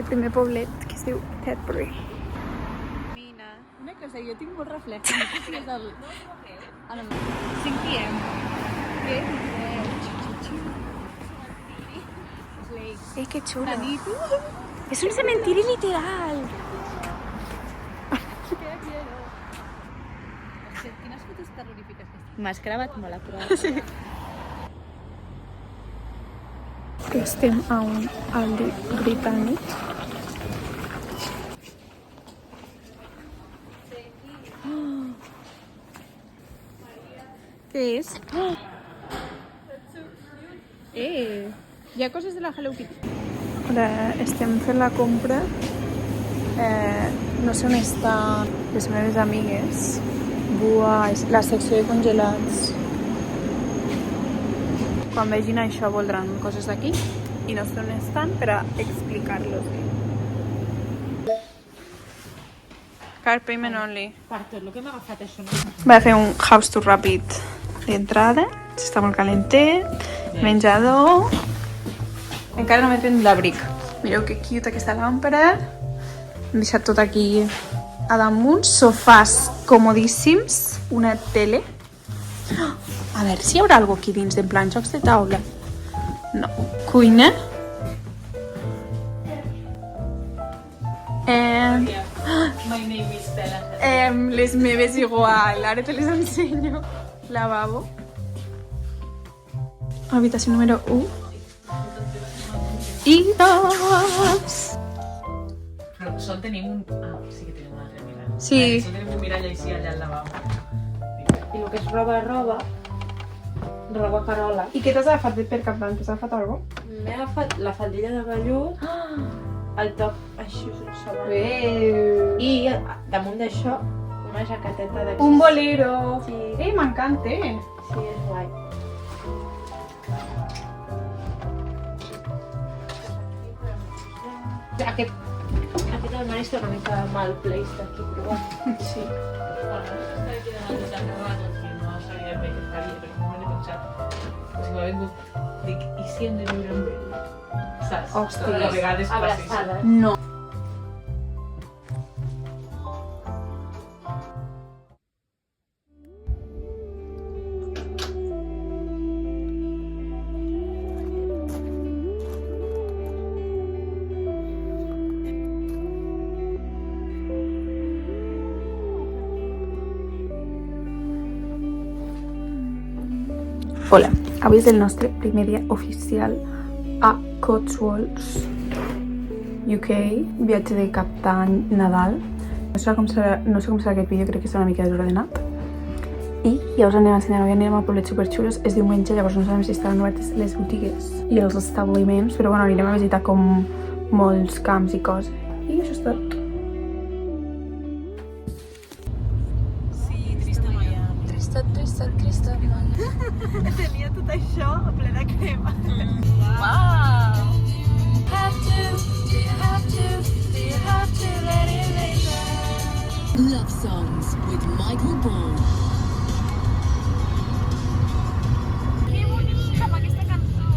primer poblet, que es diu Tetbury. Una cosa, jo tinc molt reflex. No sé si és el... 5 p.m. Què? ¡Qué chulo! ¡Es un cementerio literal! Quines fotos terrorífiques que m'has gravat molt a prop. Sí. Estem a un Aldi britànic. Què és? Hi ha coses de la Hello Kitty. Ara estem fent la compra. No sé on estan les meves amigues. Buah, és la secció de congelats. Quan vegin això voldran coses d'aquí i no sé on estan per a explicar-los. Card payment only. Per tot el que m'ha agafat això no. Vaig fer un house tour ràpid d'entrada. Està molt calentet. Menjador. Encara no m'he pres l'abric. Mireu que cute aquesta làmpara. Hem deixat tot aquí a damunt. Sofàs comodíssims. Una tele. A veure si hi haurà alguna aquí dins, en plan jocs de taula. No. Cuina. My name is Bella. Les meves igual. Ara te les ensenyo. Lavabo. Habitació número 1. I 2. Però sol tenim un... Ah, sí que tenim un altre mirall. Sí. Sol tenim un mirall així allà al lavabo. I el que és roba, roba Carola. I què t'has agafat per cap d'any? T'has agafat alguna cosa? M'he agafat la faldilla de vellut, el top així sense Bé. I damunt d'això una jaqueteta de... Un bolero. Sí. M'encanta. Sí, és guai. Aquest armari està una mica mal placed aquí, però bueno. Sí. Bueno, no està aquí davant de la roba, doncs no sabia bé què faria, però no m'he pensat. Si m'ha vingut, dic, i si hem de viure amb ell? Saps? Hòstia. A vegades passa això. Abraçades. No. Hola, avui és el nostre primer dia oficial a Cotswolds, UK, viatge de cap d'any Nadal. No sé com serà aquest vídeo, crec que està una mica desordenat. I ja us anem a ensenyar, avui anirem a poblets superxulos, és diumenge, llavors no sabem si estaran obertes les botigues i els establiments, però bueno, anirem a visitar com molts camps i coses. I això és tot. Trista Miami. Tenia tot això a plena crema. Wow! Love Songs with Michael Ball. Que bonica amb aquesta cançó!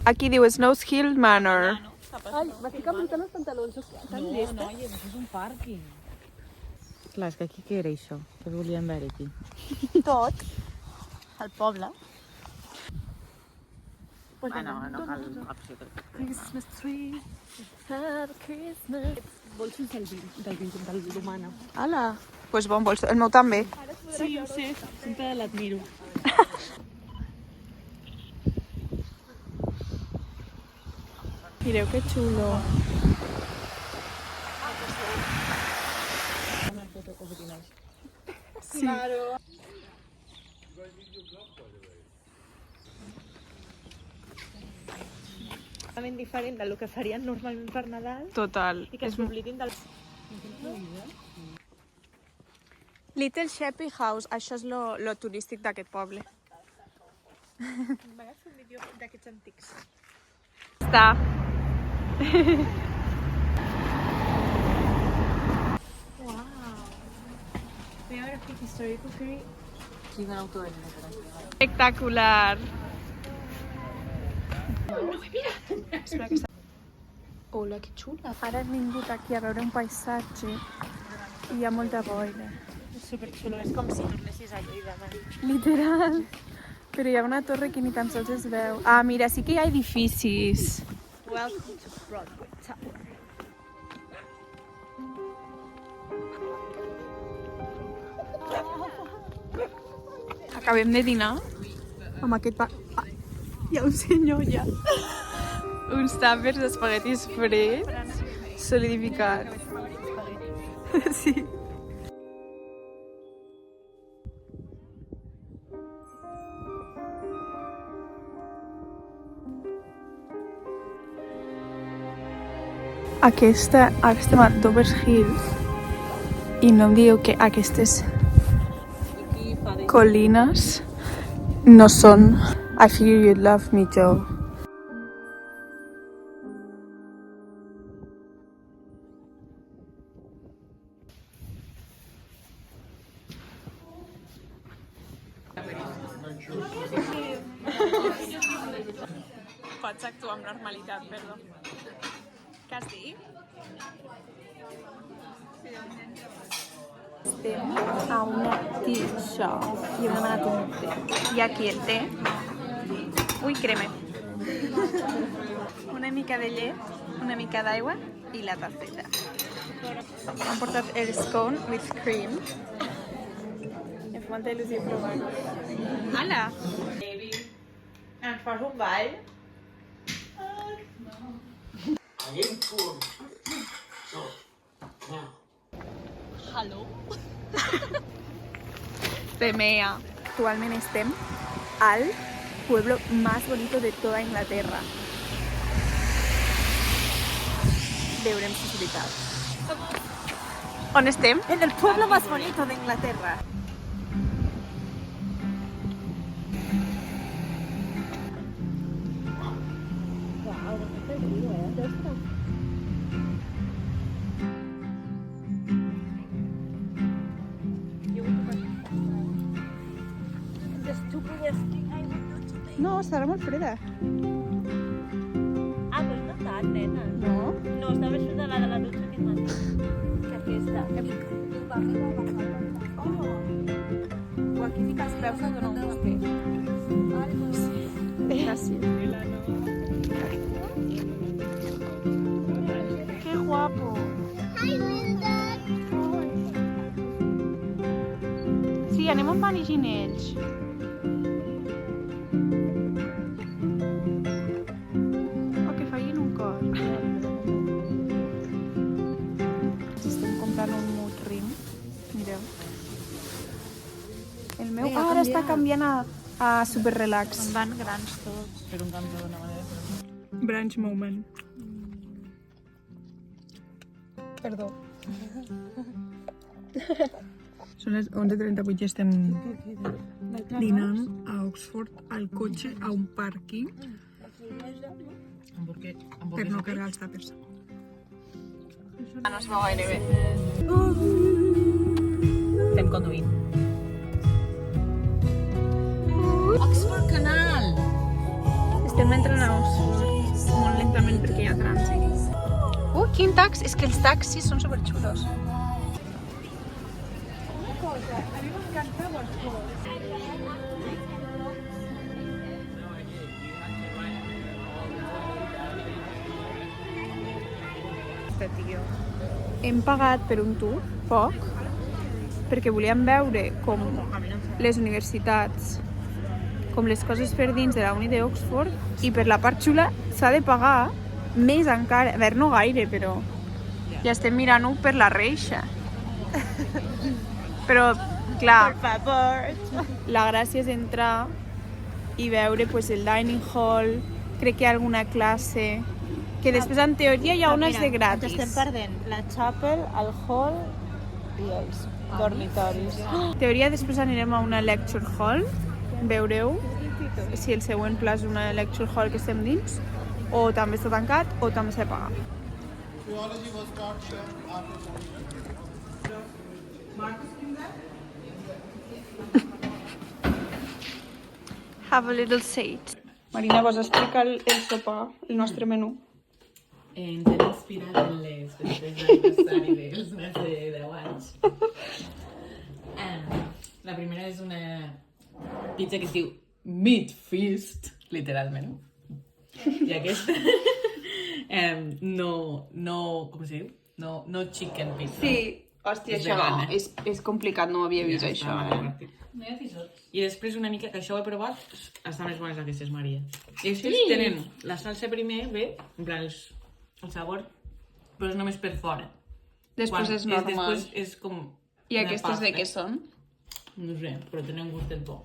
Aquí diu Snows Hill Manor. Ai, m'estic apuntant els pantalons. Tan llesta. No, noia, això és un pàrquing. Clar, és que aquí què era això? Què volíem veure aquí? Tot. El poble. No cal absolutament. Christmas tree, have Christmas. Bolsos del l'humana. Ala. Pues bon bolso. El meu també. Sí, ho sé, sempre l'admiro. Mireu que xulo. Sí. Claro. Totalment diferent del que farien normalment per Nadal Total. i que s'oblidin del... Little Sheppy House. Això és lo turístic d'aquest poble. M'agrada fer un vídeo d'aquests antics. Està. Espectacular. Hola, que xula. Ara hem vingut aquí a veure un paisatge i hi ha molta boira. És superxulo, és com si tornessis a Lleida, man. Literal. Però hi ha una torre que ni tan sols es veu. Ah, mira, sí que hi ha edificis. Welcome to Broadway Tower. Acabem de dinar amb aquest hi ha un senyor ja. Uns tàpers d'espaguetis freds solidificats. Sí. Ara estem a Dover Hills i no em digueu que aquestes colinas no són I Figure You'd Love Me, Joe. Pots actuar amb normalitat, perdó. Què has dit? Estem a una tea shop i hem demanat un té. I aquí el té. Ui, crema. Una mica de llet, una mica d'aigua i la taceta. Hem portat el scone with cream. Em fa molta il·lusió provar-ho. Hala! Ens fas un ball? Hello? Femea. Actualment estem al pueblo más bonito de toda Inglaterra. Veurem si és veritat. On estem? En el pueblo más bonito de Inglaterra. No, estarà molt freda. Ah, pues no tant, nena. No? No, està més freda la de la dutxa aquest matí. Que aquesta. O aquí fica els peus a donar un gust. Gràcies. Que guapo. Sí, anem amb Van i Ginells. O que facin un cor. Estem comprant un mutrim. Mireu. El meu ara està canviant a super relax. Em van grans tots. Per un canvi d'una manera. Brunch moment. Perdó. Són les 11:38 i estem dinant a Oxford, al cotxe, a un pàrquing, per no carregar els tàpers. No es veu gaire bé. Estem conduint. Oxford Canal. Estem entrant a Oxford, molt lentament perquè hi ha trànsit. Quin taxi! És que els taxis són superxulos. Hem pagat per un tour, poc, perquè volíem veure com les universitats, com les coses per dins de la uni d'Oxford, i per la part xula s'ha de pagar més encara. A veure, no gaire, però ja estem mirant-ho per la reixa. Però, clar, Per favor. la gràcia és entrar i veure pues, el dining hall, crec que hi ha alguna classe, que després en teoria hi ha unes de gratis. Ens estem perdent la chapel, el hall i els dormitoris. En teoria després anirem a una lecture hall, veureu si el següent pla és una lecture hall que estem dins, o també està tancat o també s'ha de pagar. Have a little seat. Marina, vos explica el sopar, el nostre menú. Ens hem inspirat en les festes d'aniversari dels nens de 10 anys. La primera és una pizza que es diu Meat Feast, literalment. I aquesta com se diu? No chicken pizza. Sí, hòstia, És això vegana. és complicat, no ho havia vist, això. No hi ha tisots. I després una mica, que això ho he provat, està més bones aquestes, Maria. I després tenen la salsa primer, bé, en plan el sabor, però és només per fora. Després és normal. Després és com... I aquestes de què són? No sé, però tenen gust del bo.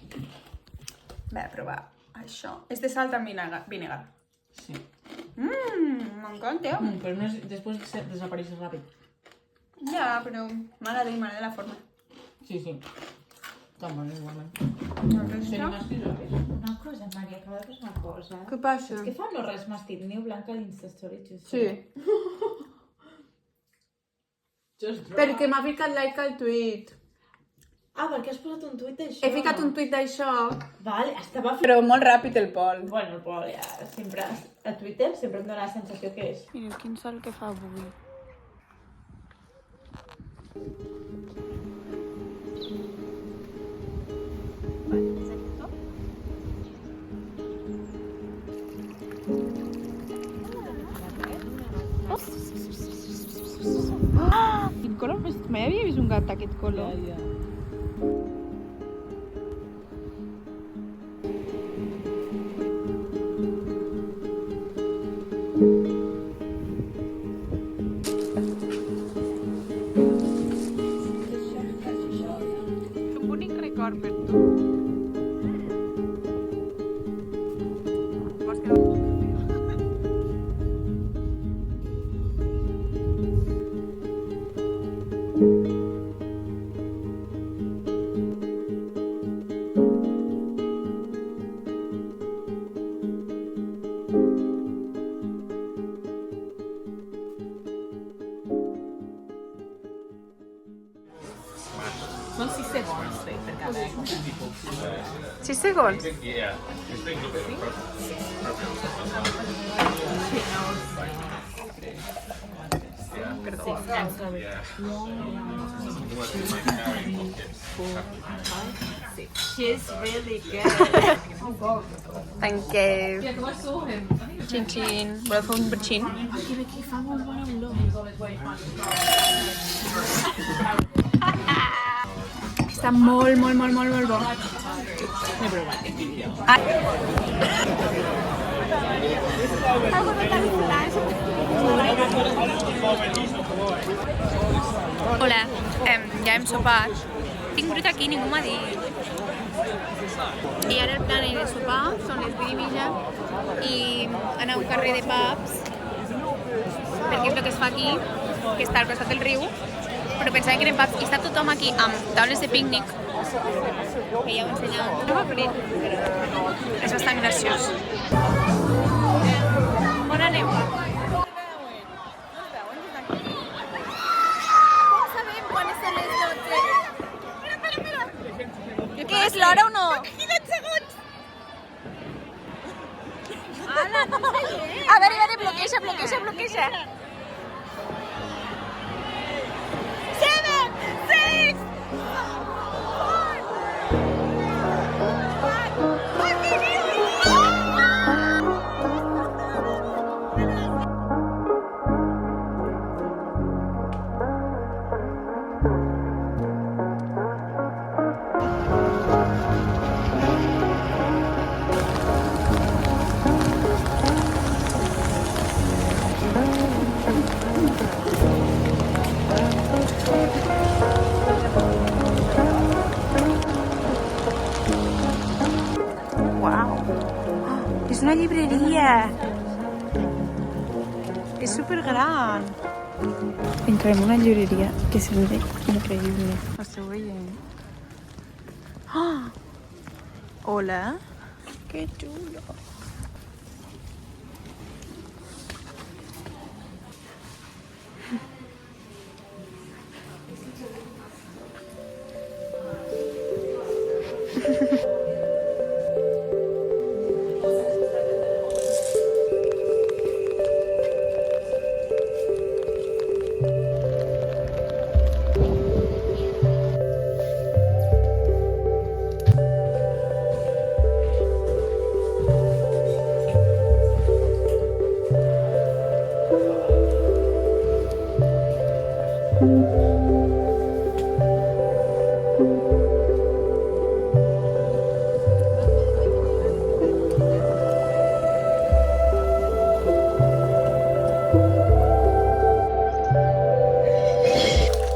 Bé, a provar això. És de salt amb vinegar. Sí. M'encanta. Però no és, després desapareix ràpid. Ja, però m'agrada la forma. Sí. Tan bon, igualment. Això? Una cosa, Maria, acaba de passar una cosa. Què passa? És que fa no res m'estic neu blanca a l'Instastory. Sí. Perquè m'ha ficat like al tuit. Ah, perquè has posat un tuit d'això. He ficat un tuit d'això. Vale, estava... Però molt ràpid el Pol. Bueno, el Pol ja sempre... A Twitter sempre em dóna la sensació que és. Mireu quin sol que fa avui. Quin color? Mai havia vist un gat d'aquest color. Ja. És un bonic record per tu. Són 6 segons per cada. 6 segons? Perdó. She's really good. Thank you. Ja, com es suchen. Xin, xin. Voleu fer un berxin? Aquí fa molt bona olor. Està molt bo. N'he provat. Hola, ja hem sopat. Tinc brut aquí, ningú m'ha dit. I ara el plan era sopar, són les 8 i mitja, i anar a un carrer de pubs, perquè és el que es fa aquí, que està al costat del riu, però pensava que eren pubs, i està tothom aquí amb taules de pícnic, que ja ho ensenyava. No m'ha és bastant graciós. On anem? Què és, l'hora o no? Aquí 10 segons! Ala, no sé què. A veure, bloqueja. 7, 6, 5. Uau! És una llibreria! És supergran! Entrem en una llibreria que se ve increïble. Ho esteu veient? Ah! Hola! Que xulo!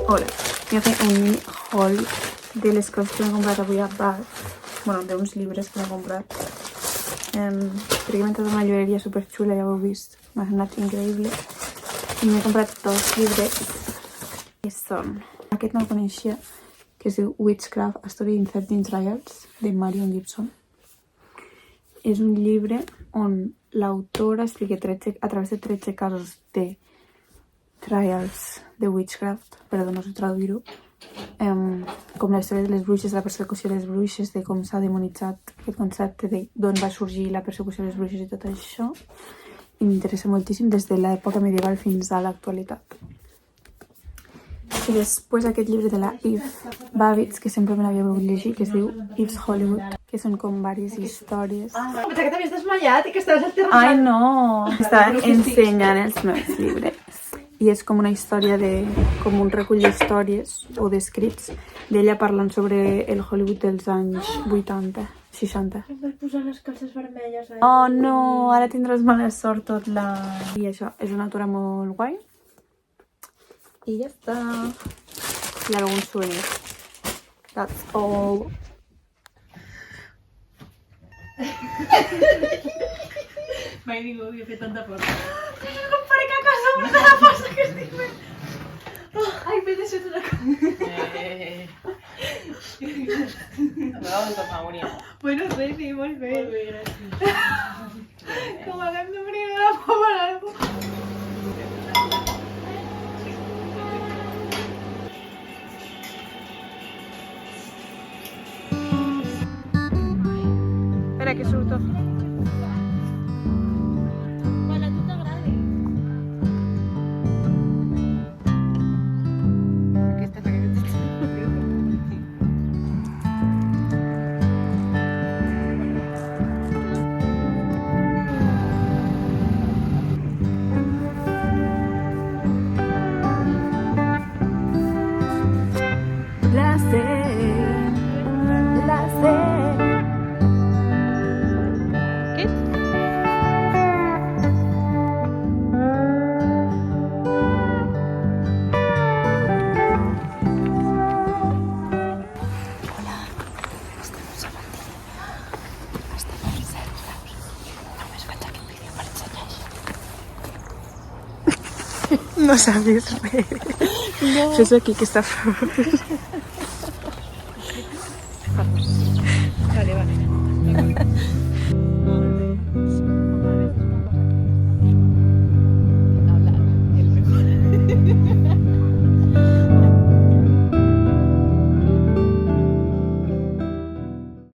Hola, voy a fer un mini haul de les coses que m'he comprat avui a Bath. Bueno, d'uns llibres que m'he comprat. Perquè m'he entrat a una llibreria superxula, ja ho heu vist. M'ha semblat increïble. I m'he comprat 2 llibres que són... Aquest no el coneixia, que es diu Witchcraft, A Story in 13 Trials, de Marion Gibson. És un llibre on l'autora explica a través de 13 casos de trials de witchcraft, perdó, no sé traduir-ho, com la història de les bruixes, la persecució de les bruixes, de com s'ha demonitzat aquest concepte, de d'on va sorgir la persecució de les bruixes i tot això. I m'interessa moltíssim des de l'època medieval fins a l'actualitat. I després aquest llibre de la Eve Babbitt, que sempre me l'havia volgut llegir, que es diu Eve's Hollywood, que són com diverses històries. Pensava que t'havies desmaiat i que estaves al terrat. Ai, no! Estaven ensenyant els meus llibres. I és com una història com un recull d'històries o d'escrits d'ella parlant sobre el Hollywood dels anys 80, 60. Em vas posar les calces vermelles. Oh no, ara tindràs mala sort tot la... I això, és una autora molt guai. I ja està. I algun souvenir. That's all. Mai ningú havia fet tanta por. Comparé que a casa una de la pasta que estic fent. Ai, m'he deixat una cosa. Acabava de tornar, Úria. Bueno, res, sí, molt bé. Molt bé, gràcies. Com haguem de morir de la por per algú. Espera, que surto. Bueno, a tu t'agrada. Aquesta és la que tens. La sé. La sé. No sabes res. No. És aquí que està fort. Vale, vale.